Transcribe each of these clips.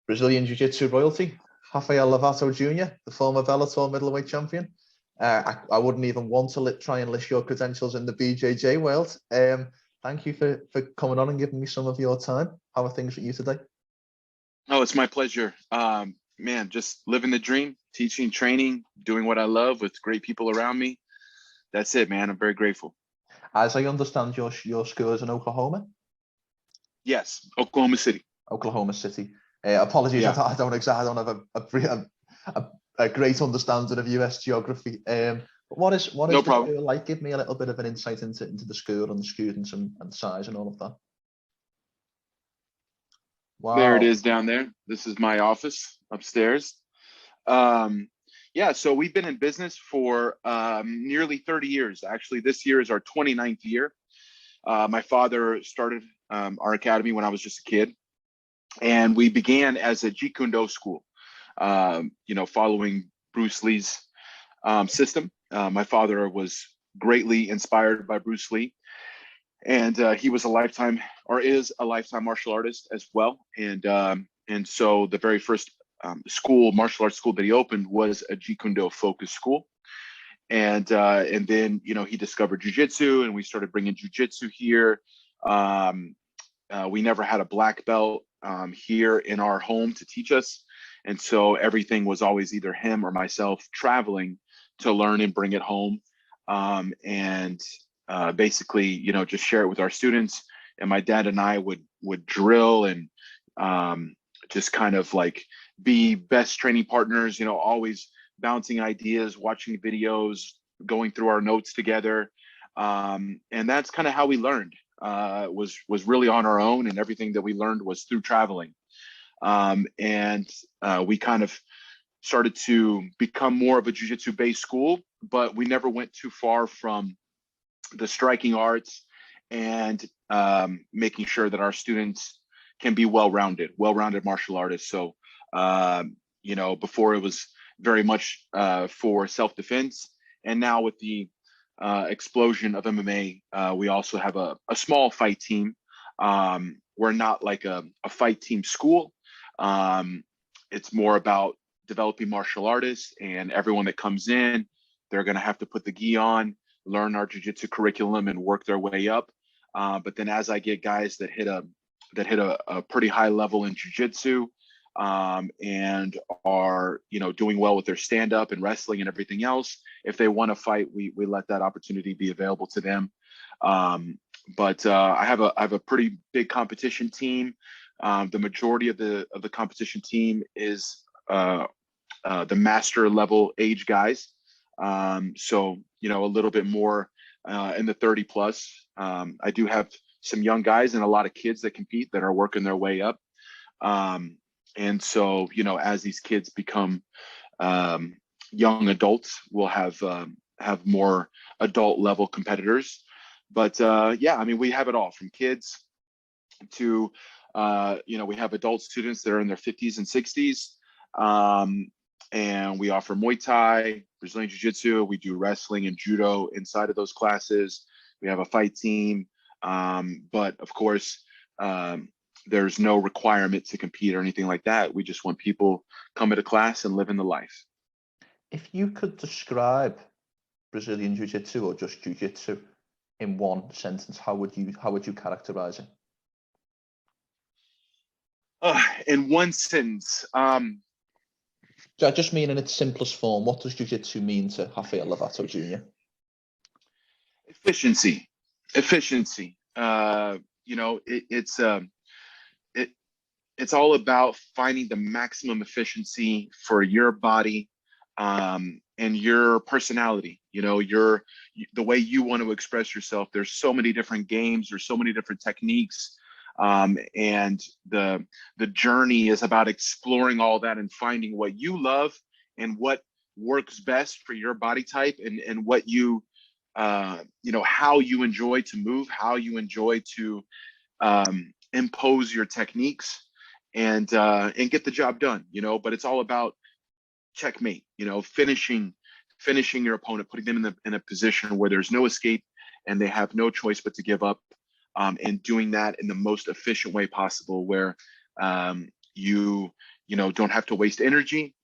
Brazilian Jiu-Jitsu royalty, Rafael Lovato Jr., the former Bellator middleweight champion. I wouldn't even want to try and list your credentials in the BJJ world. Thank you for coming on and giving me some of your time. How are things with you today? Oh, it's my pleasure. Man, just living the dream, teaching, training, doing what I love with great people around me. That's it, man. I'm very grateful. As I understand, your school is in Oklahoma? Yes, Oklahoma City. Oklahoma City. Apologies, yeah. I don't have a great understanding of US geography. But what is no the problem. school like? Give me a little bit of an insight into the school and the students and size and all of that. Wow. There it is down there. This is my office upstairs. Yeah, so we've been in business for nearly 30 years. Actually, this year is our 29th year. My father started our academy when I was just a kid. And we began as a Jeet Kune Do school, following Bruce Lee's system. My father was greatly inspired by Bruce Lee. And he was is a lifetime martial artist as well. And so the very first martial arts school that he opened was a Jeet Kune Do focused school. And then, he discovered Jiu-Jitsu, and we started bringing Jiu-Jitsu here. We never had a black belt here in our home to teach us. And so everything was always either him or myself traveling to learn and bring it home. Basically, just share it with our students. And my dad and I would drill and just kind of like be best training partners, always bouncing ideas, watching videos, going through our notes together. And that's kind of how we learned. Was really on our own, and everything that we learned was through traveling. We kind of started to become more of a jiu-jitsu based school, but we never went too far from the striking arts and making sure that our students can be well-rounded martial artists. So, before it was very much for self-defense, and now with the explosion of MMA, we also have a small fight team. We're not like a fight team school. It's more about developing martial artists, and everyone that comes in, they're going to have to put the gi on, learn our jiu-jitsu curriculum, and work their way up. But then as I get guys that hit a pretty high level in jiu-jitsu, and are doing well with their stand-up and wrestling and everything else, if they want to fight, we let that opportunity be available to them. But I have a pretty big competition team. The majority of the competition team is the master level age guys. So a little bit more in the 30 plus. I do have some young guys and a lot of kids that compete that are working their way up. And so, as these kids become young adults, we'll have more adult level competitors. But we have it all from kids to, we have adult students that are in their 50s and 60s. And we offer Muay Thai, Brazilian Jiu-Jitsu. We do wrestling and judo inside of those classes. We have a fight team. But of course, there's no requirement to compete or anything like that. We just want people coming to class and living the life. If you could describe Brazilian Jiu-Jitsu or just Jiu-Jitsu in one sentence, how would you characterize it? In one sentence. I just mean in its simplest form, what does Jiu-Jitsu mean to Rafael Lovato Jr.? Efficiency. It's all about finding the maximum efficiency for your body and your personality. The way you want to express yourself. There's so many different games. There's so many different techniques. And the journey is about exploring all that and finding what you love and what works best for your body type, and what you how you enjoy to move, how you enjoy to impose your techniques and get the job done. But it's all about checkmate, finishing your opponent, putting them in a position where there's no escape and they have no choice but to give up. And doing that in the most efficient way possible, where you know, don't have to waste energy.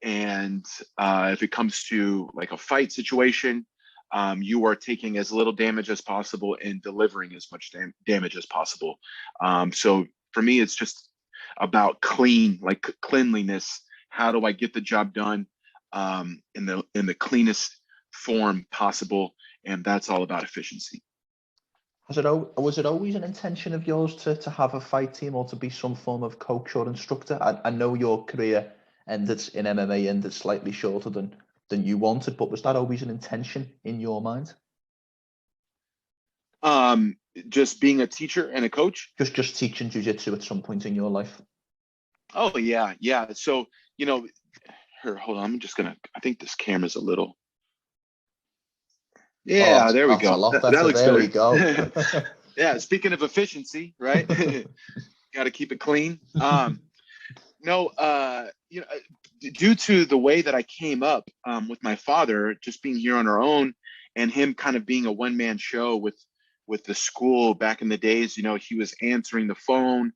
And if it comes to like a fight situation, you are taking as little damage as possible and delivering as much damage as possible. So for me, it's just about cleanliness. How do I get the job done in the cleanest form possible? And that's all about efficiency. Was it always an intention of yours to have a fight team or to be some form of coach or instructor? I know your career ended in MMA, ended slightly shorter than you wanted, but was that always an intention in your mind? Just being a teacher and a coach? Just teaching jiu-jitsu at some point in your life? Oh yeah, yeah. So, you know, here, hold on. I think this camera's a little. Yeah, there we that's go. A lot That better. looks There better. we go. Yeah, speaking of efficiency, right? Got to keep it clean. No, you know, due to the way that I came up with my father, just being here on our own, and him kind of being a one-man show with the school back in the days, you know, he was answering the phone,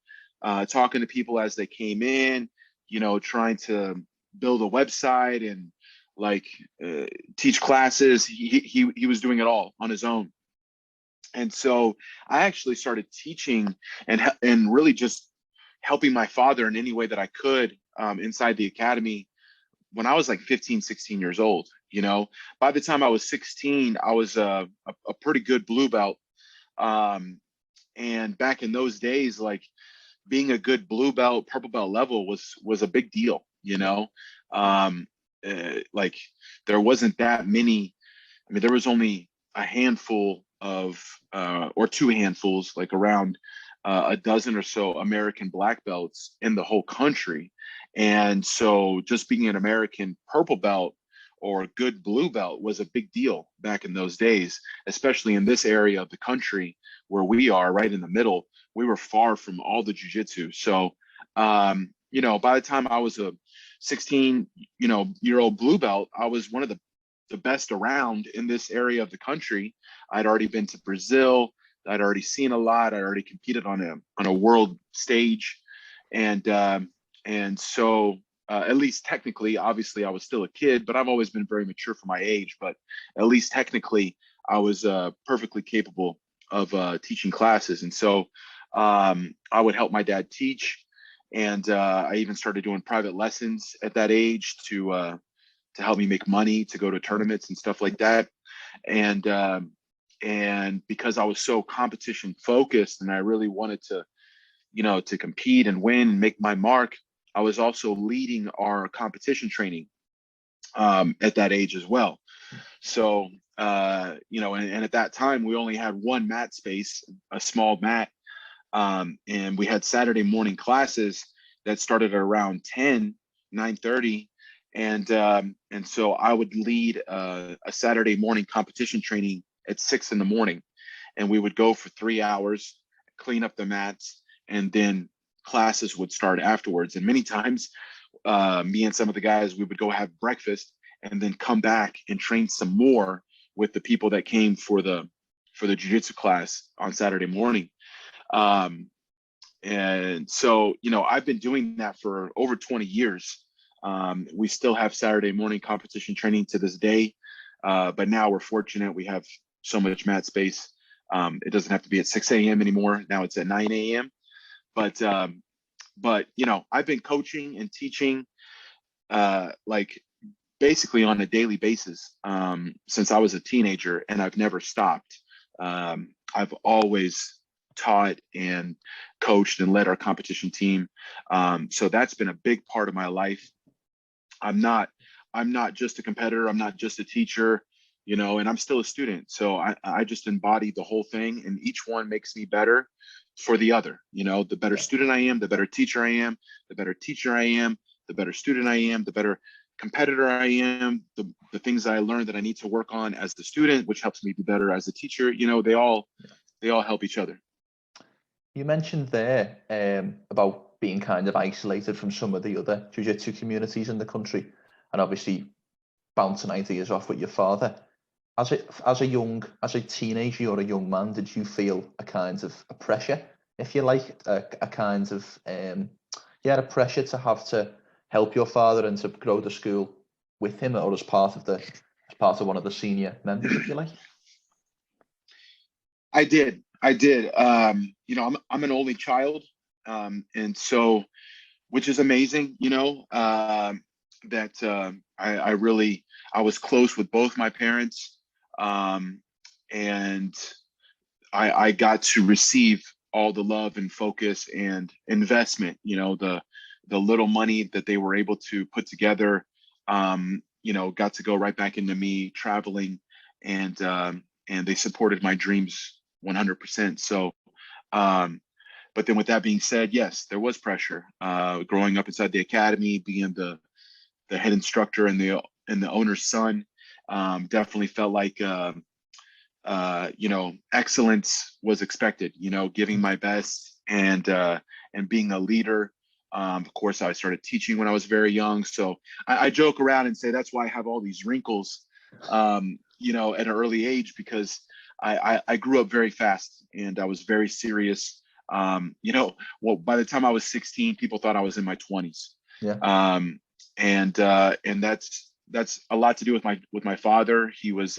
talking to people as they came in, you know, trying to build a website and like teach classes. He was doing it all on his own. And so I actually started teaching and really just helping my father in any way that I could inside the academy when I was like 15, 16 years old. You know, by the time I was 16, I was a pretty good blue belt. And back in those days, like being a good blue belt, purple belt level was a big deal, you know. Like there wasn't that many. I mean, there was only a handful of or two handfuls, like around a dozen or so American black belts in the whole country. And so just being an American purple belt or good blue belt was a big deal back in those days, especially in this area of the country where we are right in the middle. We were far from all the jiu-jitsu. So, you know, by the time I was a 16, you know, year old blue belt, I was one of the best around in this area of the country. I'd already been to Brazil. I'd already seen a lot. I already competed on a world stage, and so at least technically, obviously, I was still a kid, but I've always been very mature for my age. But at least technically, I was perfectly capable of teaching classes, and so I would help my dad teach, and I even started doing private lessons at that age to help me make money to go to tournaments and stuff like that. And because I was so competition focused and I really wanted to, you know, to compete and win and make my mark, I was also leading our competition training at that age as well. So, you know, and at that time we only had one mat space, a small mat. And we had Saturday morning classes that started at around 9:30. And so I would lead a Saturday morning competition training at 6 a.m, and we would go for 3 hours, clean up the mats, and then classes would start afterwards. And many times, me and some of the guys, we would go have breakfast and then come back and train some more with the people that came for the jiu-jitsu class on Saturday morning. And so, you know, I've been doing that for over 20 years. We still have Saturday morning competition training to this day. But now we're fortunate. We have so much mat space. It doesn't have to be at 6 a.m. anymore. Now it's at 9 a.m. But, you know, I've been coaching and teaching like basically on a daily basis since I was a teenager, and I've never stopped. I've always taught and coached and led our competition team. So that's been a big part of my life. I'm not just a competitor. I'm not just a teacher, you know, and I'm still a student. So I just embody the whole thing, and each one makes me better for the other. You know, the better student I am, the better teacher I am, the better teacher I am, the better student I am, the better competitor I am, the things that I learned that I need to work on as the student, which helps me be better as a teacher. You know, they all help each other. You mentioned there about being kind of isolated from some of the other jiu-jitsu communities in the country, and obviously bouncing ideas off with your father. As a teenager or a young man, did you feel a kind of a pressure, if you like, a kind of you had a pressure to have to help your father and to grow the school with him, or as part of one of the senior members, if you like? I did. You know, I'm an only child, and so, which is amazing. You know, that I was close with both my parents, and I got to receive all the love and focus and investment. You know, the little money that they were able to put together, you know, got to go right back into me traveling, and they supported my dreams 100%. So, but then with that being said, yes, there was pressure. Growing up inside the academy, being the head instructor and the owner's son, definitely felt like you know, excellence was expected. You know, giving my best and being a leader. Of course, I started teaching when I was very young, so I joke around and say that's why I have all these wrinkles, you know, at an early age, because I grew up very fast and I was very serious. You know, well, by the time I was 16, people thought I was in my 20s. Yeah. And that's a lot to do with my father. He was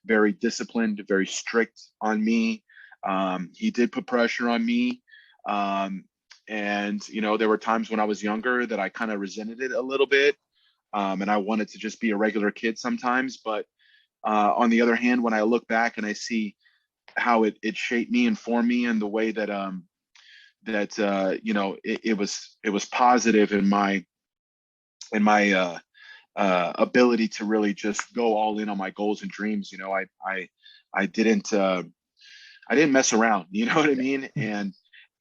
very disciplined, very strict on me. He did put pressure on me. And you know, there were times when I was younger that I kind of resented it a little bit, and I wanted to just be a regular kid sometimes. But on the other hand, when I look back and I see how it shaped me and formed me in the way that you know, it was positive in my ability to really just go all in on my goals and dreams. You know, I didn't mess around. You know what I mean?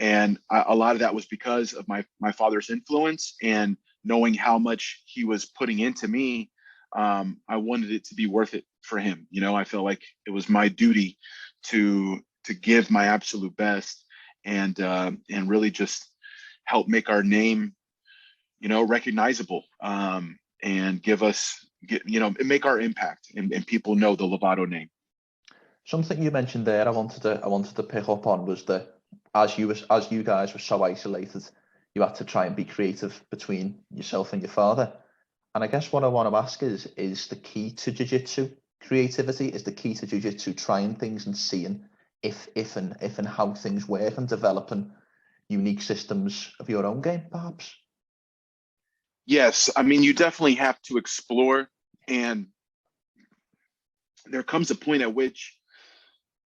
And a lot of that was because of my father's influence and knowing how much he was putting into me. I wanted it to be worth it for him. You know, I felt like it was my duty to give my absolute best and really just help make our name, you know, recognizable, and you know, make our impact and people know the Lovato name. Something you mentioned there, I wanted to pick up on, was that as you guys were so isolated, you had to try and be creative between yourself and your father. And I guess what I want to ask is the key to jiu-jitsu creativity? Is the key to jiu-jitsu trying things and seeing if and how things work, and developing unique systems of your own game, perhaps? Yes, I mean, you definitely have to explore, and there comes a point at which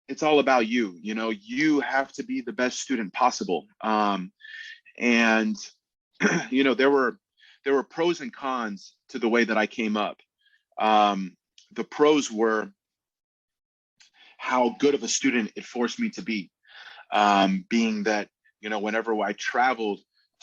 it's all about you. You know, you have to be the best student possible. And you know, there were pros and cons to the way that I came up. The pros were how good of a student it forced me to be, being that, you know, whenever I traveled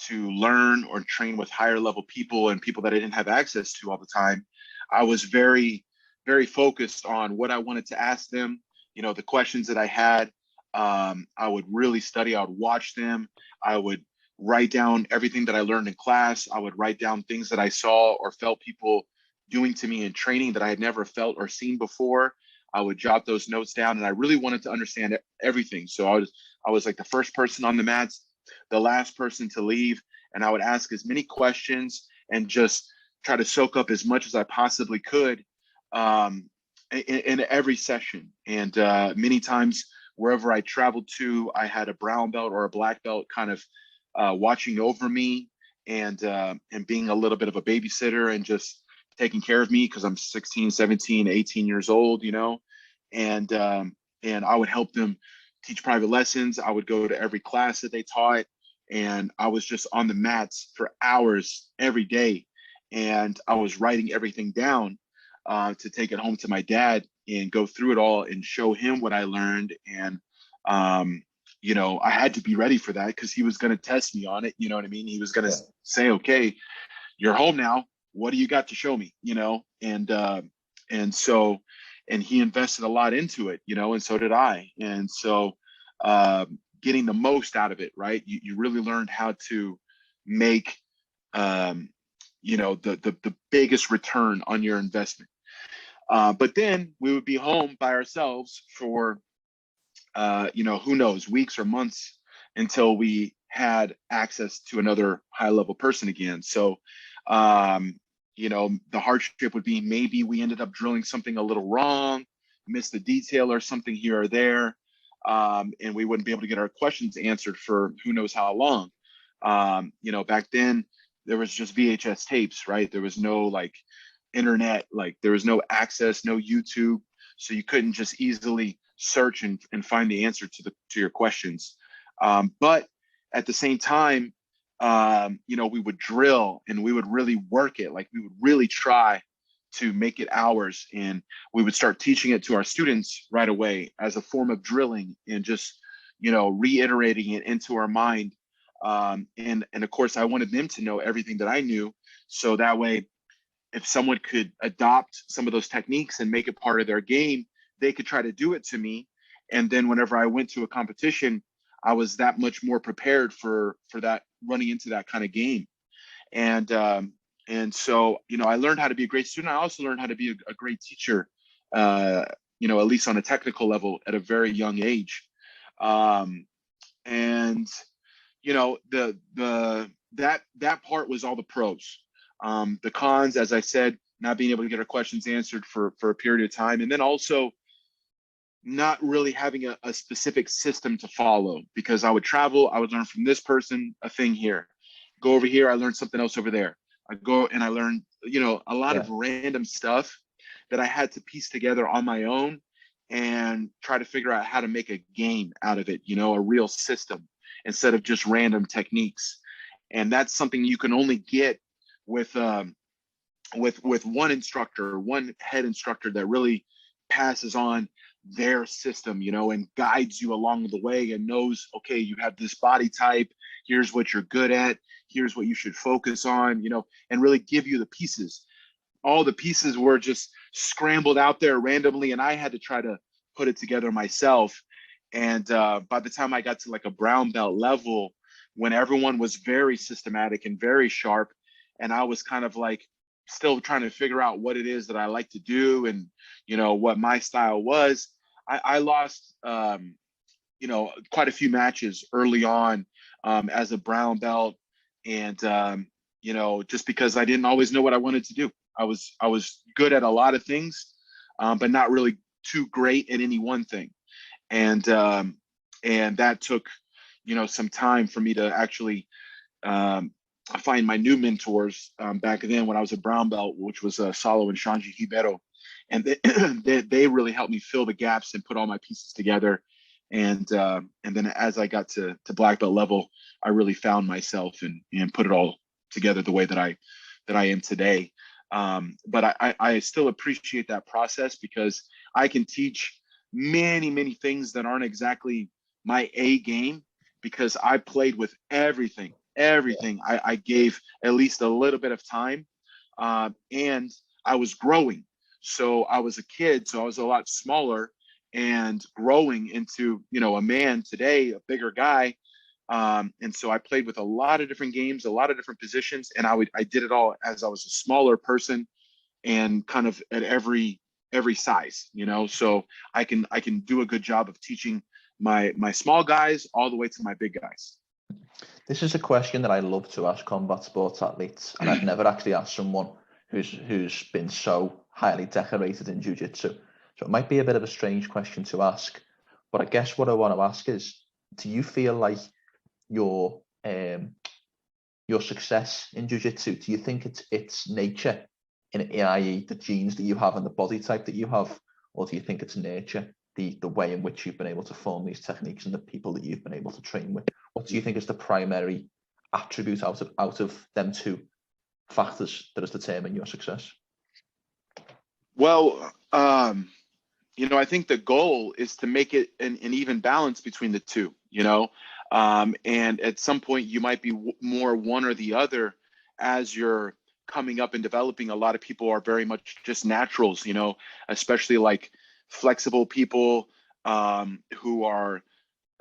to learn or train with higher level people and people that I didn't have access to all the time, I was very, very focused on what I wanted to ask them. You know, the questions that I had, I would really study. I would watch them. I would write down everything that I learned in class. I would write down things that I saw or felt people doing to me in training that I had never felt or seen before. I would jot those notes down, and I really wanted to understand everything. So I was like the first person on the mats, the last person to leave, and I would ask as many questions and just try to soak up as much as I possibly could, in every session. And many times, wherever I traveled to, I had a brown belt or a black belt kind of watching over me, and being a little bit of a babysitter and just taking care of me, because I'm 16, 17, 18 years old, you know, and I would help them teach private lessons. I would go to every class that they taught, and I was just on the mats for hours every day, and I was writing everything down to take it home to my dad and go through it all and show him what I learned. And you know, I had to be ready for that, because he was going to test me on it. You know what I mean? He was going to say, okay, you're home now. What do you got to show me? You know? And so, and he invested a lot into it, you know, and so did I. And so, getting the most out of it, right? You really learned how to make, you know, the biggest return on your investment. But then we would be home by ourselves for, you know, who knows, weeks or months until we had access to another high level person again. So, the hardship would be maybe we ended up drilling something a little wrong, missed a detail or something here or there, and we wouldn't be able to get our questions answered for who knows how long. Back then there was just VHS tapes, right? There was no like internet, like there was no access, no YouTube, so you couldn't just easily search and find the answer to your questions. But at the same time, we would drill and we would really work it. Like we would really try to make it ours, and we would start teaching it to our students right away as a form of drilling and just, reiterating it into our mind. And of course, I wanted them to know everything that I knew, so that way, if someone could adopt some of those techniques and make it part of their game, they could try to do it to me. And then whenever I went to a competition, I was that much more prepared for that, running into that kind of game. And so, I learned how to be a great student. I also learned how to be a great teacher, at least on a technical level at a very young age. And that part was all the pros. The cons, as I said, not being able to get our questions answered for a period of time, and then also not really having a specific system to follow, because I would travel, I would learn from this person a thing here, go over here, I learned something else over there. I go and I learned, a lot of random stuff that I had to piece together on my own and try to figure out how to make a game out of it, a real system instead of just random techniques. And that's something you can only get with one instructor, one head instructor that really passes on their system, and guides you along the way and knows, okay, you have this body type, here's what you're good at, here's what you should focus on, and really give you the pieces. All the pieces were just scrambled out there randomly, and I had to try to put it together myself. And by the time I got to like a brown belt level, when everyone was very systematic and very sharp, and I was kind of like still trying to figure out what it is that I like to do and, what my style was, I lost, quite a few matches early on as a brown belt. And, just because I didn't always know what I wanted to do. I was good at a lot of things, but not really too great at any one thing. And that took, some time for me to actually find my new mentors back then when I was a brown belt, which was Salo and Shanji Hibero. And they really helped me fill the gaps and put all my pieces together. And then as I got to black belt level, I really found myself and put it all together the way that I am today. But I still appreciate that process, because I can teach many, many things that aren't exactly my A game, because I played with everything. I gave at least a little bit of time, and I was growing. So I was a kid, so I was a lot smaller, and growing into, a man today, a bigger guy. And so I played with a lot of different games, a lot of different positions, and I did it all as I was a smaller person and kind of at every size, so I can do a good job of teaching my small guys all the way to my big guys. This is a question that I love to ask combat sports athletes, and I've never actually asked someone who's been so highly decorated in jiu-jitsu. So it might be a bit of a strange question to ask, but I guess what I want to ask is, do you feel like your success in jiu-jitsu, do you think it's nature, i.e. the genes that you have and the body type that you have, or do you think it's nature, the way in which you've been able to form these techniques and the people that you've been able to train with? What do you think is the primary attribute out of them two factors that has determined your success? Well, I think the goal is to make it an even balance between the two, and at some point you might be more one or the other as you're coming up and developing. A lot of people are very much just naturals, especially like flexible people who are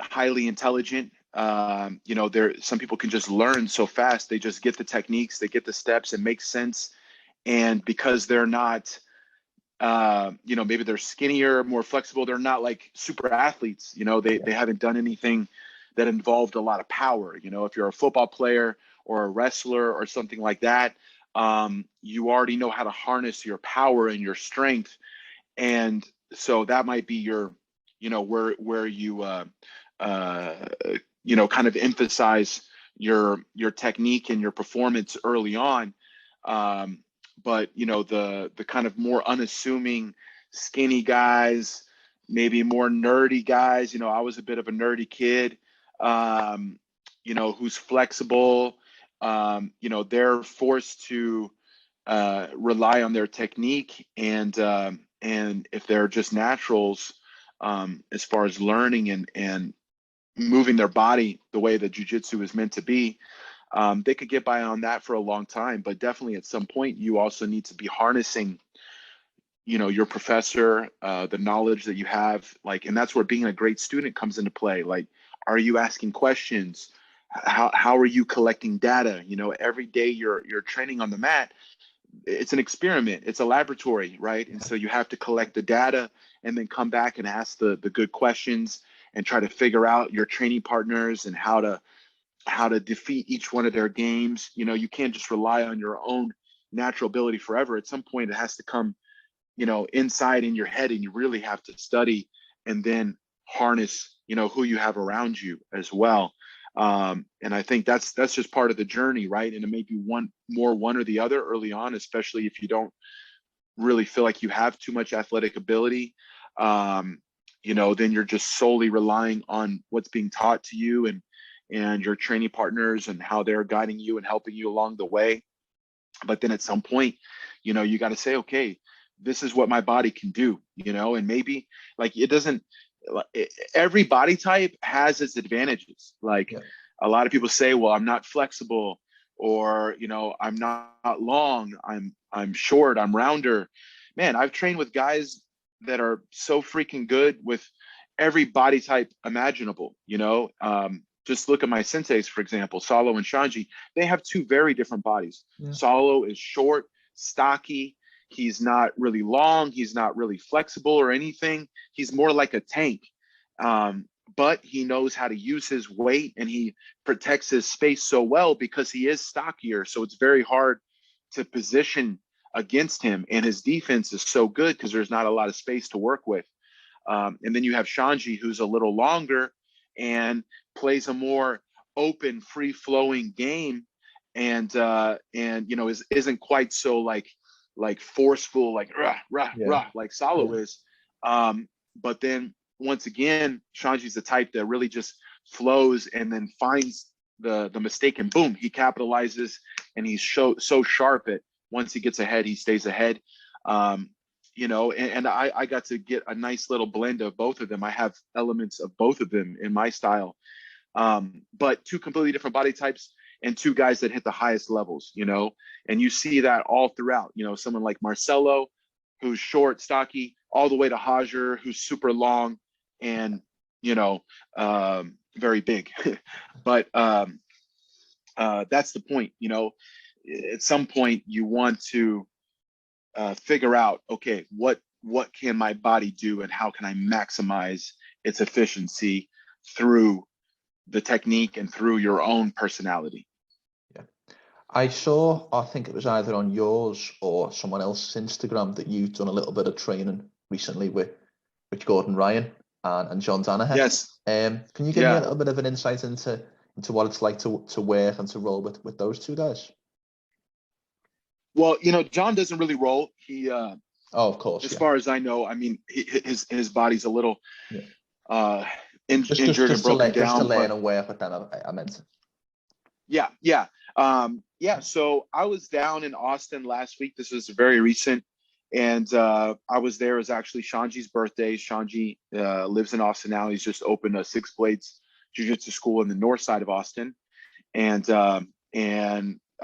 highly intelligent. Some people can just learn so fast. They just get the techniques, they get the steps, it makes sense. And because they're not, maybe they're skinnier, more flexible, they're not like super athletes, they haven't done anything that involved a lot of power. You know, if you're a football player or a wrestler or something like that, you already know how to harness your power and your strength. And so that might be your, you know, where you, you know, kind of emphasize your technique and your performance early on. But, you know, the kind of more unassuming, skinny guys, maybe more nerdy guys, you know, I was a bit of a nerdy kid, you know, who's flexible, you know, they're forced to rely on their technique, and if they're just naturals, as far as learning and moving their body the way that jiu-jitsu is meant to be, they could get by on that for a long time. But definitely at some point, you also need to be harnessing, you know, your professor, the knowledge that you have, like, and that's where being a great student comes into play. Like, are you asking questions? How are you collecting data? You know, every day you're training on the mat, it's an experiment, it's a laboratory, right? And so you have to collect the data and then come back and ask the good questions and try to figure out your training partners and how to defeat each one of their games. You know, you can't just rely on your own natural ability forever. At some point it has to come, you know, inside in your head, and you really have to study and then harness, you know, who you have around you as well. And I think that's just part of the journey, right? And it may be one or the other early on, especially if you don't really feel like you have too much athletic ability. You know, then you're just solely relying on what's being taught to you and your training partners and how they're guiding you and helping you along the way. But then at some point, you know, you got to say, okay, this is what my body can do, you know, and maybe like it doesn't, every body type has its advantages. Like a lot of people say, well, I'm not flexible, or, you know, I'm not long, I'm short, I'm rounder. Man, I've trained with guys that are so freaking good with every body type imaginable, you know. Just look at my senseis, for example, Saulo and Shanji. They have two very different bodies. Saulo is short, stocky. He's not really long. He's not really flexible or anything. He's more like a tank. But he knows how to use his weight, and he protects his space so well because he is stockier. So it's very hard to position against him. And his defense is so good because there's not a lot of space to work with. And then you have Shanji, who's a little longer and plays a more open, free-flowing game, and you know, isn't quite so like forceful, like rah, rah, rah, like Saulo is. But then once again, Shanji's the type that really just flows and then finds the mistake, and boom, he capitalizes, and he's so sharp at once he gets ahead, he stays ahead. You know, and I got to get a nice little blend of both of them. I have elements of both of them in my style. But two completely different body types and two guys that hit the highest levels, you know, and you see that all throughout, you know, someone like Marcelo, who's short, stocky, all the way to Hajer, who's super long and, you know, very big. But that's the point, you know. At some point you want to figure out, okay, what can my body do and how can I maximize its efficiency through the technique and through your own personality. I saw, I think it was either on yours or someone else's Instagram, that you've done a little bit of training recently with Gordon Ryan and John Danaher. Yes. Can you give me a little bit of an insight into what it's like to work and to roll with those two guys? Well, you know, John doesn't really roll. He oh, of course. As far as I know, I mean, his body's a little injured and broken down. Just to learn and work with them, I meant. So I was down in Austin last week. This was very recent. And I was there. It was actually Shanji's birthday. Shanji lives in Austin now. He's just opened a Six Blades Jiu-Jitsu school in the north side of Austin. And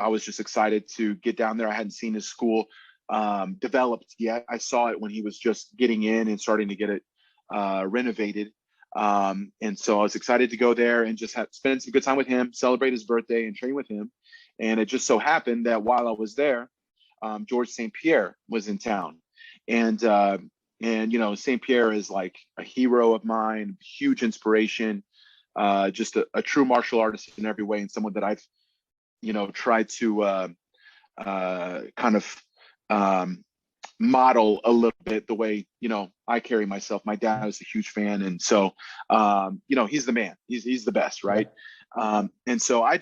I was just excited to get down there. I hadn't seen his school developed yet. I saw it when he was just getting in and starting to get it renovated. And so I was excited to go there and just spend some good time with him, celebrate his birthday and train with him. And it just so happened that while I was there, Georges St Pierre was in town. And you know, St Pierre is like a hero of mine, huge inspiration. just a true martial artist in every way, and someone that I've, tried to kind of model a little bit the way, I carry myself. My dad is a huge fan. And so, he's the man, he's the best. Right. And so I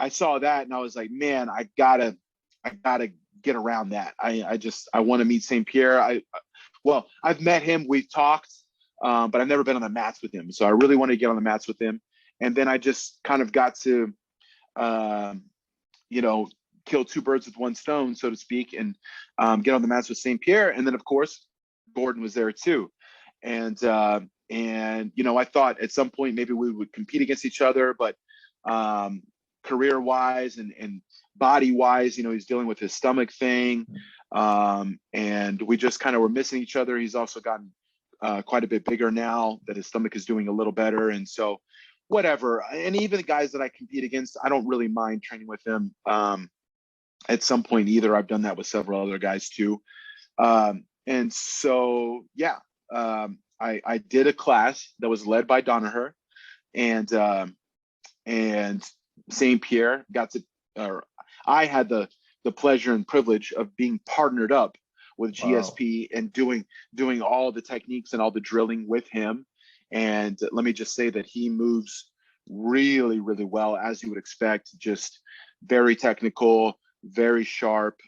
saw that and I was like, man, I gotta get around that. I want to meet St. Pierre. I've met him, we've talked, but I've never been on the mats with him. So I really want to get on the mats with him. And then I just kind of got to, kill two birds with one stone, so to speak, and get on the mats with St. Pierre. And then, of course, Gordon was there too. And I thought at some point maybe we would compete against each other, but career-wise and body-wise, he's dealing with his stomach thing. And we just kind of were missing each other. He's also gotten quite a bit bigger now that his stomach is doing a little better. And so whatever. And even the guys that I compete against, I don't really mind training with them. At some point either. I've done that with several other guys too. And so, yeah, I did a class that was led by Danaher, and St. Pierre I had the pleasure and privilege of being partnered up with GSP and doing all the techniques and all the drilling with him. And let me just say that he moves really, really well, as you would expect, just very technical, very sharp.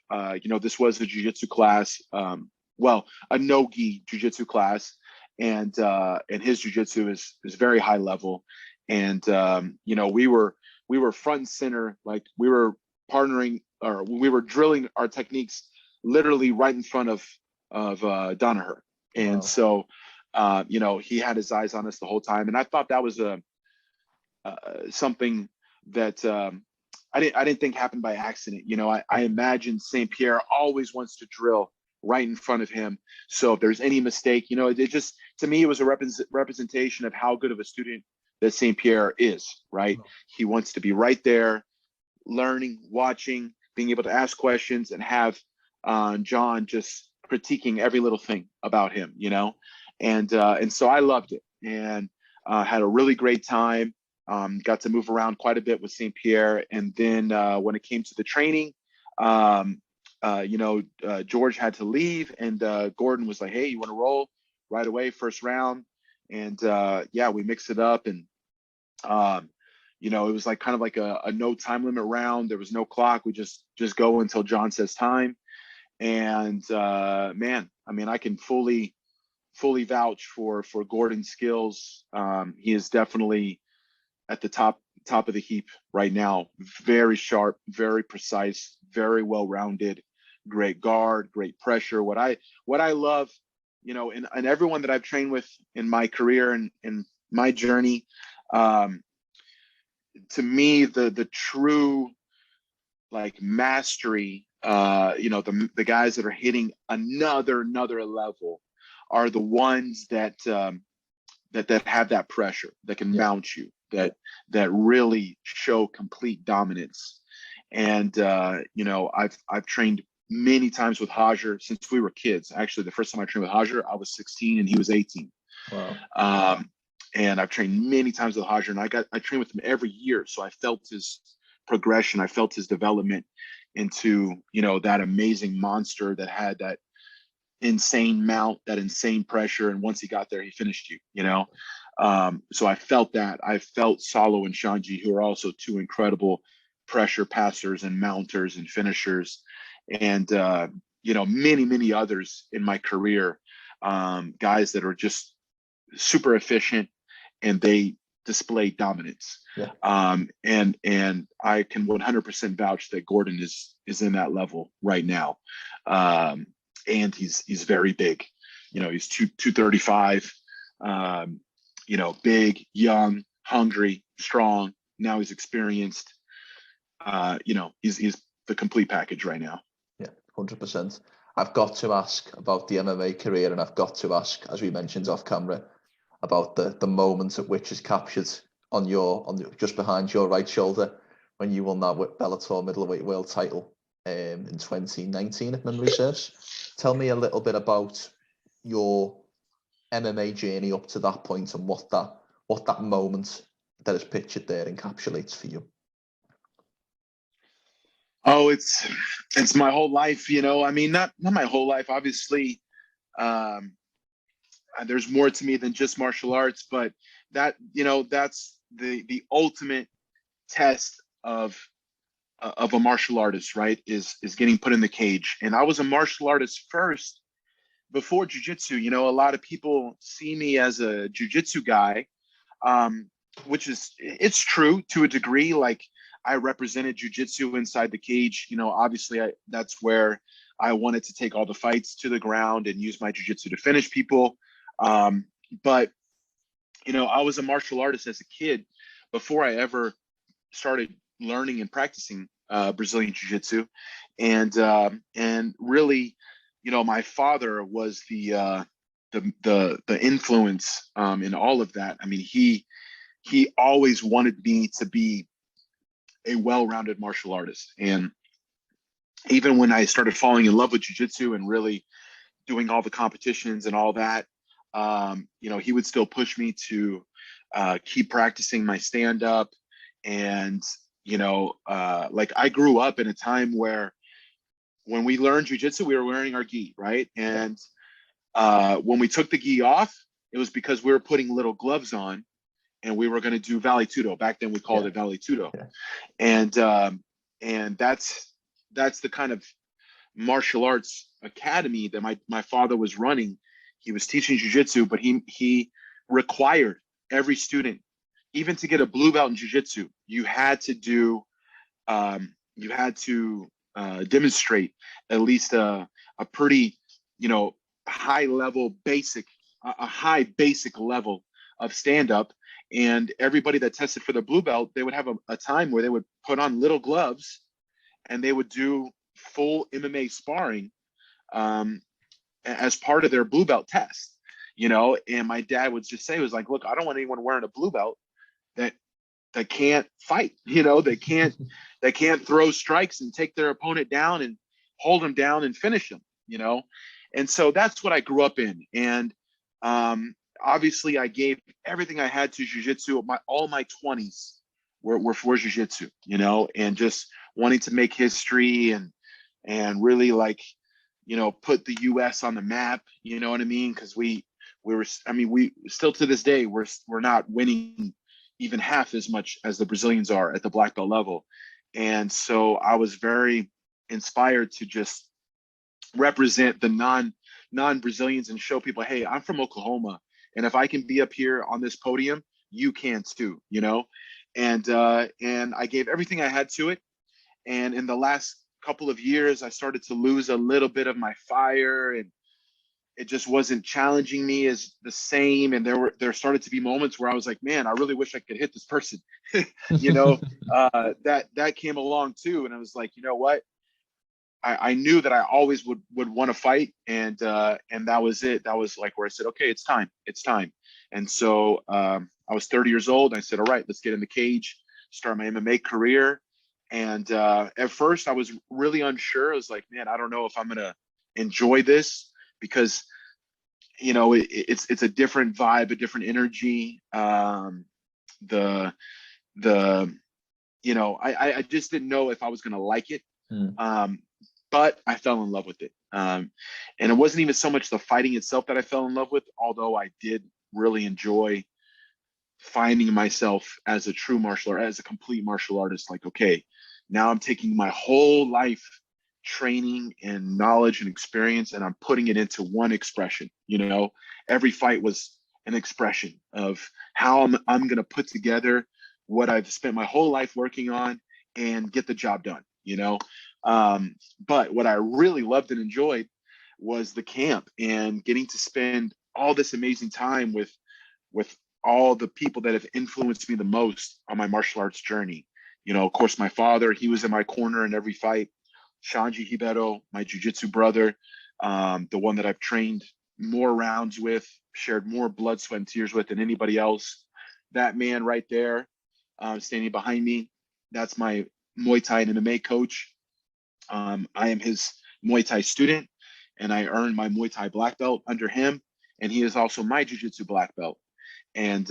This was a jiu-jitsu class, a no-gi jiu-jitsu class, and his jiu-jitsu is very high level. And we were front and center, like we were partnering, or we were drilling our techniques literally right in front of Danaher. And so he had his eyes on us the whole time, and I thought that was something that I didn't think happened by accident. I imagine St. Pierre always wants to drill right in front of him. So if there's any mistake, it just, to me, it was a representation of how good of a student that St. Pierre is, right? He wants to be right there, learning, watching, being able to ask questions, and have John just critiquing every little thing about him, and so I loved it, and had a really great time. Got to move around quite a bit with St. Pierre. And then when it came to the training, George had to leave, and Gordon was like, hey, you want to roll right away, first round? And we mixed it up. And, it was like kind of like a no time limit round. There was no clock. We just go until John says time. And I can fully vouch for Gordon's skills. He is definitely at the top of the heap right now. Very sharp, very precise, very well-rounded, great guard, great pressure. What I love, and everyone that I've trained with in my career and in my journey, to me, the true like mastery, the guys that are hitting another level are the ones that have that pressure, that can mount you, that really show complete dominance. And I've trained many times with Roger since we were kids. Actually, the first time I trained with Roger, I was 16 and he was 18. Wow. And I've trained many times with Roger, and I trained with him every year. So I felt his progression. I felt his development into, that amazing monster that had that insane mount, that insane pressure. And once he got there, he finished you, so I felt that. I felt Salo and Shanji, who are also two incredible pressure passers and mounters and finishers. And, many others in my career, guys that are just super efficient and they display dominance. Yeah. And I can 100% vouch that Gordon is in that level right now. And he's very big. He's 235, big, young, hungry, strong. Now he's experienced. He's the complete package right now. Yeah, 100%. I've got to ask about the MMA career, and I've got to ask, as we mentioned off camera, about the moment at which is captured on just behind your right shoulder when you won that Bellator Middleweight World Title in 2019, if memory serves. Tell me a little bit about your MMA journey up to that point and what that moment that is pictured there encapsulates for you? Oh, it's my whole life, you know. I mean, not my whole life, obviously. Um, there's more to me than just martial arts, but that, you know, that's the ultimate test of a martial artist, right? Is getting put in the cage. And I was a martial artist first before jiu-jitsu. You know, a lot of people see me as a jiu-jitsu guy, which is, it's true to a degree. Like, I represented jiu-jitsu inside the cage. You know, obviously that's where I wanted to take all the fights to the ground and use my jiu-jitsu to finish people. But, you know, I was a martial artist as a kid before I ever started learning and practicing Brazilian jiu-jitsu. And really, you know, my father was the influence in all of that. I mean, he always wanted me to be a well-rounded martial artist. And even when I started falling in love with jiu-jitsu and really doing all the competitions and all that, you know, he would still push me to keep practicing my stand-up. And, you know, like, I grew up in a time where when we learned jiu-jitsu, we were wearing our gi, right? And when we took the gi off, it was because we were putting little gloves on and we were going to do vale tudo. Back then we called it vale tudo. And that's the kind of martial arts academy that my father was running. He was teaching jiu-jitsu, but he required every student, even to get a blue belt in jiu-jitsu, you had to demonstrate at least a pretty, you know, high basic level of stand-up. And everybody that tested for the blue belt, they would have a time where they would put on little gloves and they would do full MMA sparring as part of their blue belt test, you know. And my dad would just say, was like, look, I don't want anyone wearing a blue belt that can't fight, you know, they can't throw strikes and take their opponent down and hold them down and finish them, you know. And so that's what I grew up in. And obviously I gave everything I had to jiu-jitsu. All my 20s were for jiu-jitsu, you know, and just wanting to make history and really, like, you know, put the US on the map, you know what I mean? Because we still to this day, we're not winning even half as much as the Brazilians are at the black belt level. And so I was very inspired to just represent the non-Brazilians and show people, hey, I'm from Oklahoma, and if I can be up here on this podium, you can too, you know. And I gave everything I had to it. And in the last couple of years, I started to lose a little bit of my fire, and it just wasn't challenging me as the same. And there started to be moments where I was like, man, I really wish I could hit this person. You know, that came along too. And I was like, you know what? I knew that I always would want to fight. And that was it. That was like where I said, okay, it's time. And so I was 30 years old. I said, all right, let's get in the cage, start my MMA career. And at first I was really unsure. I was like, man, I don't know if I'm going to enjoy this, because, you know, it's a different vibe, a different energy. You know, I just didn't know if I was going to like it. But I fell in love with it. And it wasn't even so much the fighting itself that I fell in love with, although I did really enjoy finding myself as a true martial art, as a complete martial artist. Like, okay, now I'm taking my whole life training and knowledge and experience, and I'm putting it into one expression. You know, every fight was an expression of how I'm going to put together what I've spent my whole life working on and get the job done, you know. But what I really loved and enjoyed was the camp and getting to spend all this amazing time with all the people that have influenced me the most on my martial arts journey. You know, of course, my father, he was in my corner in every fight. Shanji Hibero, my jiu-jitsu brother, the one that I've trained more rounds with, shared more blood, sweat, and tears with than anybody else. That man right there, standing behind me, that's my Muay Thai and MMA coach. I am his Muay Thai student, and I earned my Muay Thai black belt under him, and he is also my jiu-jitsu black belt. And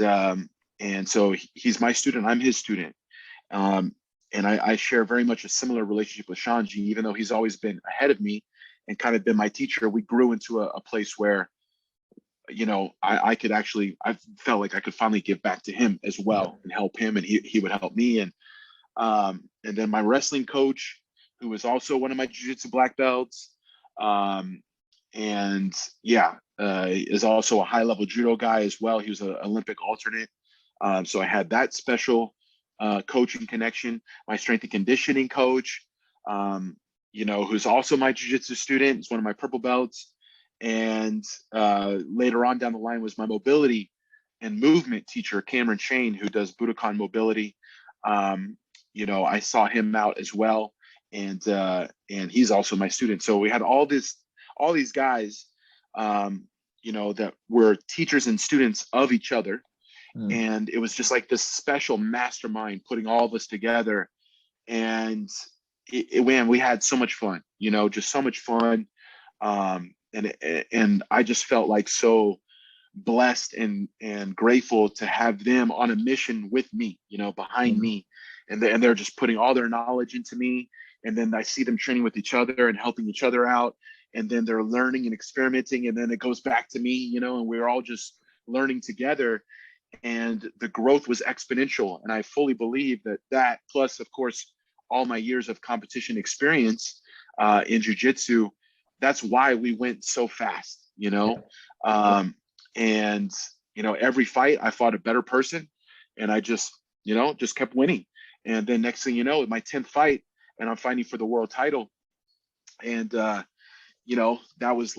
and so he's my student. I'm his student. And I share very much a similar relationship with Shanji, even though he's always been ahead of me and kind of been my teacher. We grew into a place where, I could actually, I felt like I could finally give back to him as well and help him, and he would help me. And then my wrestling coach, who was also one of my jiu-jitsu black belts, and is also a high-level judo guy as well. He was an Olympic alternate. So I had that special coaching connection. My strength and conditioning coach, who's also my jiu-jitsu student, is one of my purple belts. And later on down the line was my mobility and movement teacher, Cameron Shane, who does Budokan mobility. I saw him out as well, and he's also my student. So we had all these guys, that were teachers and students of each other. And it was just like this special mastermind putting all of us together. And we had so much fun, just so much fun. And I just felt like so blessed and grateful to have them on a mission with me, behind me. And they're just putting all their knowledge into me. And then I see them training with each other and helping each other out. And then they're learning and experimenting. And then it goes back to me, and we're all just learning together. And the growth was exponential. And I fully believe that plus, of course, all my years of competition experience in jiu-jitsu, that's why we went so fast, and, every fight I fought a better person, and I just kept winning. And then next thing you know, my 10th fight, and I'm fighting for the world title. And, that was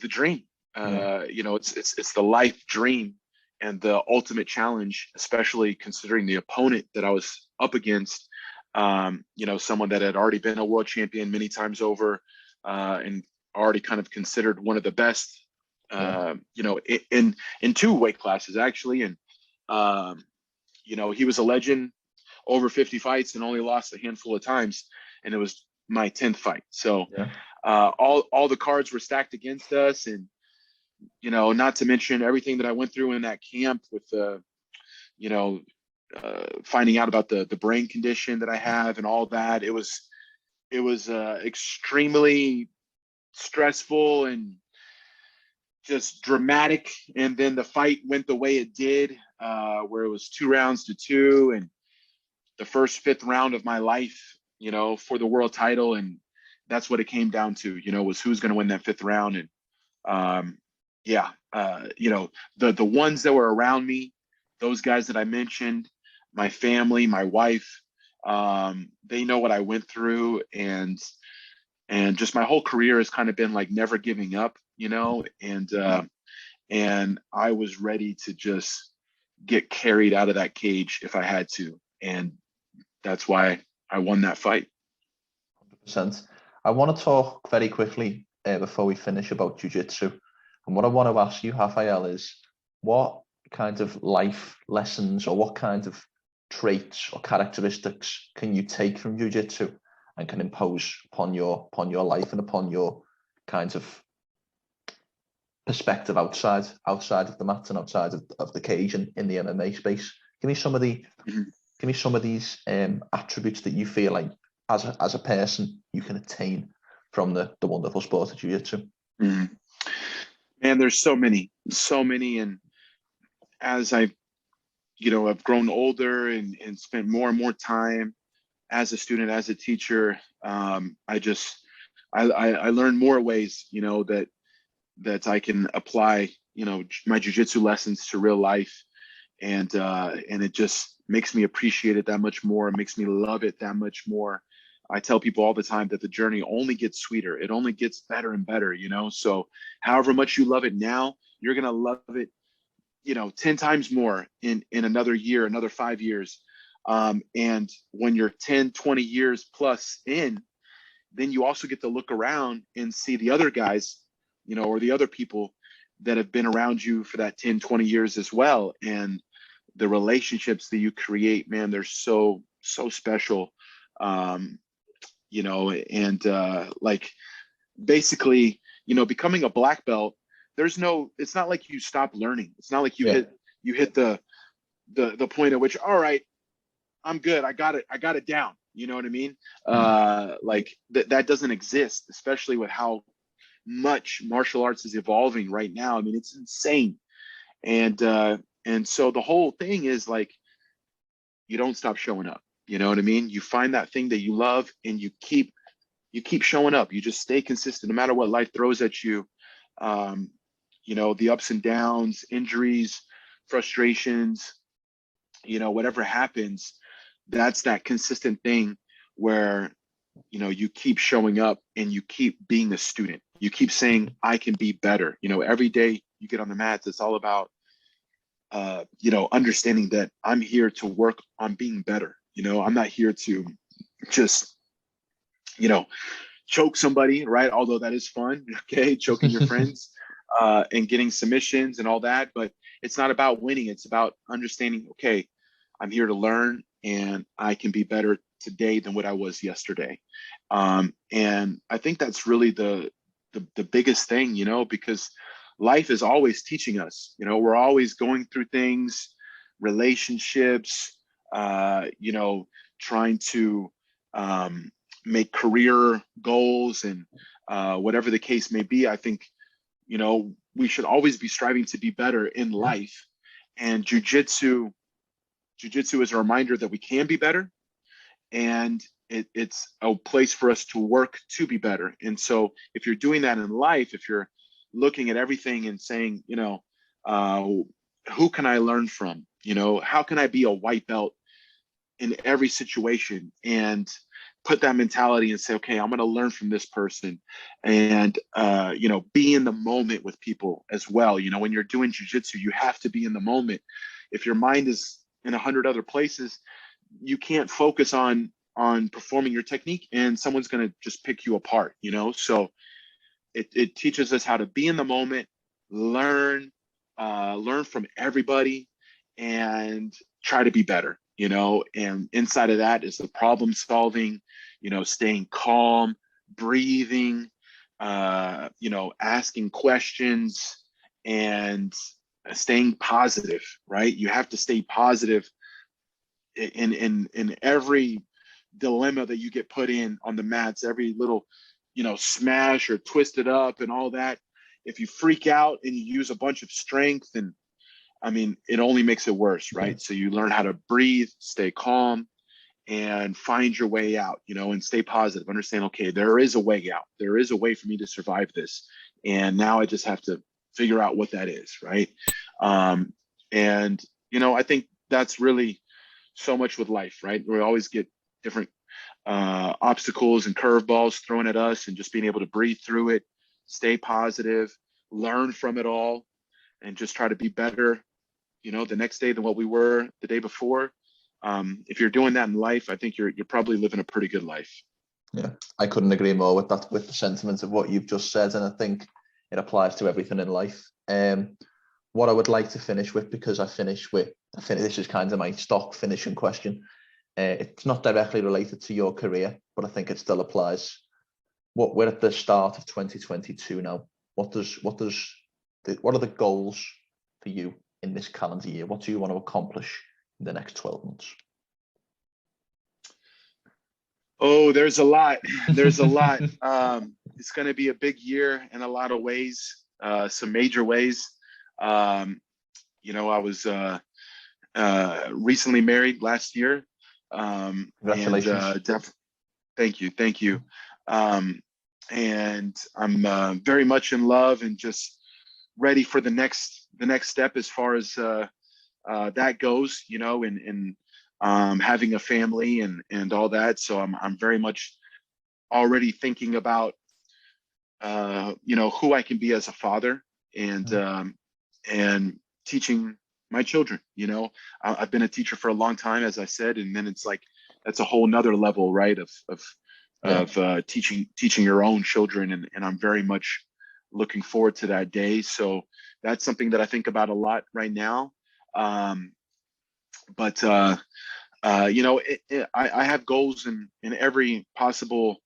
the dream. It's the life dream and the ultimate challenge, especially considering the opponent that I was up against. Someone that had already been a world champion many times over, and already kind of considered one of the best, in two weight classes actually. And, he was a legend, over 50 fights, and only lost a handful of times. And it was my 10th fight. So all the cards were stacked against us. And, not to mention everything that I went through in that camp with, finding out about the brain condition that I have and all that. It was extremely stressful and just dramatic. And then the fight went the way it did, where it was 2-2, and the first 5th round of my life, for the world title. And that's what it came down to, was who's going to win that 5th round. And the ones that were around me, those guys that I mentioned, my family, my wife, they know what I went through, and just my whole career has kind of been like never giving up, and I was ready to just get carried out of that cage if I had to. And that's why I won that fight. 100%. I want to talk very quickly before we finish about jiu-jitsu. And what I want to ask you, Rafael, is what kind of life lessons or what kind of traits or characteristics can you take from jiu-jitsu and can impose upon your life and upon your kind of perspective outside of the mat and outside of the cage and in the MMA space? Give me some of these attributes that you feel like as a person you can attain from the wonderful sport of jiu-jitsu. Man, there's so many. And as I've grown older and spent more and more time as a student, as a teacher, I learned more ways, that I can apply, my jiu-jitsu lessons to real life. And it just makes me appreciate it that much more. It makes me love it that much more. I tell people all the time that the journey only gets sweeter. It only gets better and better, so however much you love it now, you're going to love it, 10 times more in another year, another 5 years. And when you're 10, 20 years plus in, then you also get to look around and see the other guys, or the other people that have been around you for that 10, 20 years as well. And the relationships that you create, man, they're so special. Like basically, becoming a black belt, it's not like you stop learning. It's not like you you hit the point at which, all right, I'm good. I got it down. You know what I mean? Like that doesn't exist, especially with how much martial arts is evolving right now. I mean, it's insane. And so the whole thing is like, you don't stop showing up. You know what I mean? You find that thing that you love and you keep showing up. You just stay consistent no matter what life throws at you. You know, the ups and downs, injuries, frustrations, you know, whatever happens, that's that consistent thing where, you know, you keep showing up and you keep being a student. You keep saying, I can be better. You know, every day you get on the mats, it's all about, you know, understanding that I'm here to work on being better. You know, I'm not here to just, you know, choke somebody, right? Although that is fun, okay, choking your friends and getting submissions and all that. But it's not about winning. It's about understanding, okay, I'm here to learn and I can be better today than what I was yesterday. And I think that's really the biggest thing, you know, because life is always teaching us, you know, we're always going through things, relationships, you know, trying to make career goals and whatever the case may be. I think, you know, we should always be striving to be better in life. And jujitsu is a reminder that we can be better. And it's a place for us to work to be better. And so if you're doing that in life, if you're looking at everything and saying, you know, who can I learn from? You know, how can I be a white belt in every situation, and put that mentality and say, okay, I'm going to learn from this person, and you know, be in the moment with people as well. You know, when you're doing jiu-jitsu, you have to be in the moment. If your mind is in 100 other places, you can't focus on performing your technique, and someone's going to just pick you apart, you know. So it teaches us how to be in the moment, learn from everybody, and try to be better, you know. And inside of that is the problem solving, you know, staying calm, breathing, you know, asking questions, and staying positive, right? You have to stay positive in every dilemma that you get put in on the mats, every little, you know, smash or twist it up and all that. If you freak out and you use a bunch of strength, and I mean, it only makes it worse, right? So you learn how to breathe, stay calm, and find your way out, you know, and stay positive. Understand, okay, there is a way out. There is a way for me to survive this. And now I just have to figure out what that is, right? And, you know, I think that's really so much with life, right? We always get different obstacles and curveballs thrown at us, and just being able to breathe through it, stay positive, learn from it all, and just try to be better, you know, the next day than what we were the day before. If you're doing that in life, I think you're probably living a pretty good life. Yeah, I couldn't agree more with that, with the sentiment of what you've just said, and I think it applies to everything in life. What I would like to finish with, because this is kind of my stock finishing question. It's not directly related to your career, but I think it still applies. We're at the start of 2022 now. What are the goals for you in this calendar year? What do you want to accomplish in the next 12 months? Oh, there's a lot. There's a lot. It's going to be a big year in a lot of ways, some major ways. You know, I was recently married last year. Congratulations. And thank you. And I'm very much in love and just ready for the next step as far as that goes, you know, and having a family and all that. So I'm very much already thinking about you know, who I can be as a father, and teaching my children. You know, I've been a teacher for a long time, as I said, and then it's like that's a whole nother level, right? Of teaching your own children, and I'm very much looking forward to that day. So that's something that I think about a lot right now. But you know, I have goals in every possible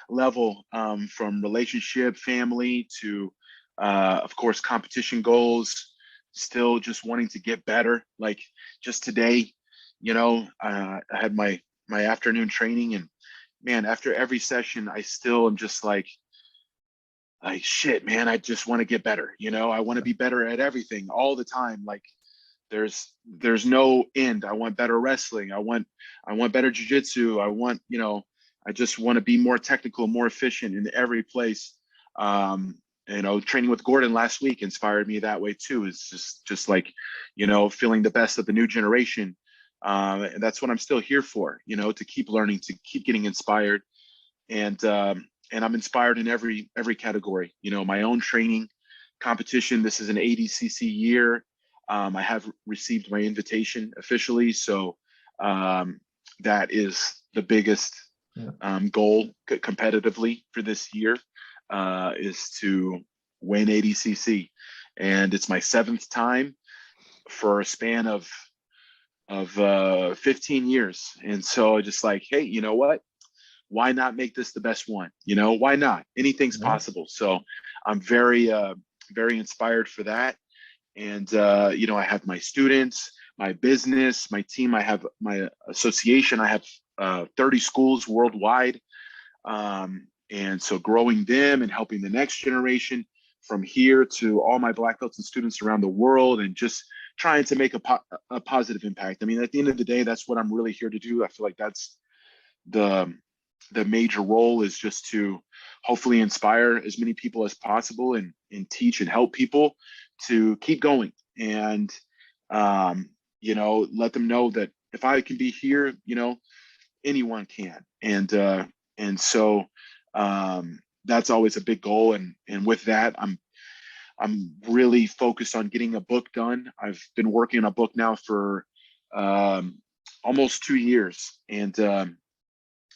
level, from relationship, family, to of course competition goals, still just wanting to get better. Like just today, I had my afternoon training, and man, after every session, I still am just like shit, man, I just want to get better. I want to be better at everything all the time. Like there's no end. I want better wrestling. I want better jiu-jitsu. I just want to be more technical, more efficient in every place. Training with Gordon last week inspired me that way too. It's just like, feeling the best of the new generation. And that's what I'm still here for, to keep learning, to keep getting inspired. And I'm inspired in every category, my own training, competition. This is an ADCC year. I have received my invitation officially. So that is the biggest goal competitively for this year, is to win ADCC. And it's my 7th time for a span of 15 years. And so just like, hey, you know what? Why not make this the best one? Why not? Anything's possible. So I'm very, very inspired for that. And, I have my students, my business, my team. I have my association. I have 30 schools worldwide. And so growing them and helping the next generation from here to all my black belts and students around the world, and just trying to make a positive impact. I mean, at the end of the day, that's what I'm really here to do. I feel like that's the major role, is just to hopefully inspire as many people as possible, and teach and help people to keep going, and let them know that if I can be here, anyone can. And so that's always a big goal. And with that, I'm really focused on getting a book done. I've been working on a book now for almost 2 years, and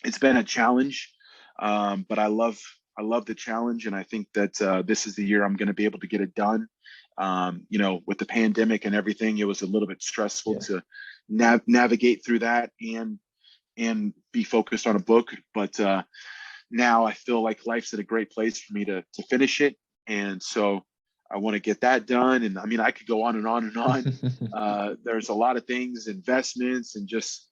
it's been a challenge, but I love the challenge, and I think that this is the year I'm going to be able to get it done. With the pandemic and everything, it was a little bit stressful to navigate through that and be focused on a book. But now I feel like life's at a great place for me to finish it, and so I want to get that done. And I mean, I could go on and on and on. There's a lot of things, investments, and just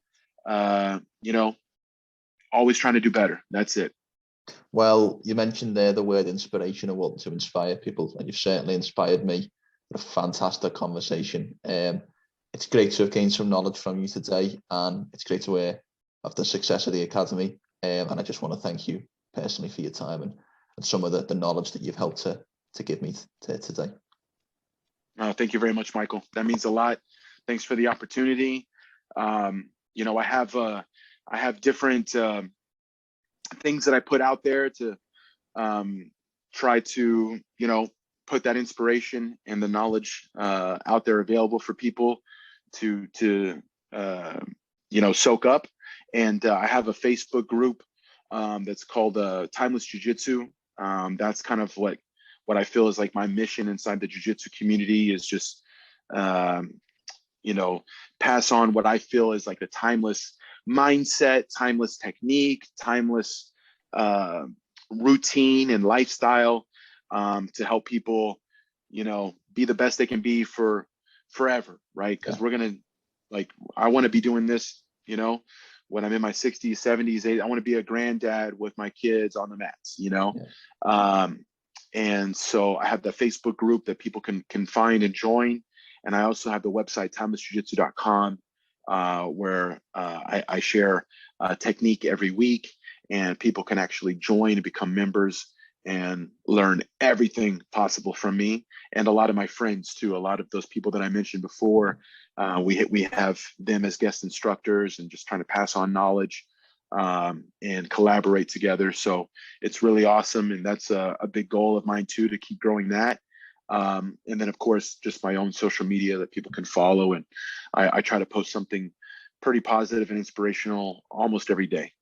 always trying to do better. That's it. Well, you mentioned there the word inspiration and wanting to inspire people, and you've certainly inspired me. What a fantastic conversation. It's great to have gained some knowledge from you today, and it's great to hear of the success of the Academy. And I just want to thank you personally for your time and some of the knowledge that you've helped to give me today. Thank you very much, Michael. That means a lot. Thanks for the opportunity. I have different things that I put out there to try to, put that inspiration and the knowledge out there available for people to soak up. And I have a Facebook group that's called Timeless Jiu-Jitsu. That's kind of what I feel is like my mission inside the jiu-jitsu community, is just, pass on what I feel is like the timeless mindset, timeless technique, timeless routine and lifestyle, to help people, be the best they can be for forever, right? Because we're gonna, I want to be doing this, when I'm in my 60s, 70s, 80s. I want to be a granddad with my kids on the mats, and so I have the Facebook group that people can find and join. And I also have the website, timelessjiujitsu.com, where I share technique every week, and people can actually join and become members and learn everything possible from me, and a lot of my friends too. A lot of those people that I mentioned before, we have them as guest instructors, and just trying to pass on knowledge and collaborate together. So it's really awesome, and that's a big goal of mine too, to keep growing that. And then of course, just my own social media that people can follow, and I try to post something pretty positive and inspirational almost every day.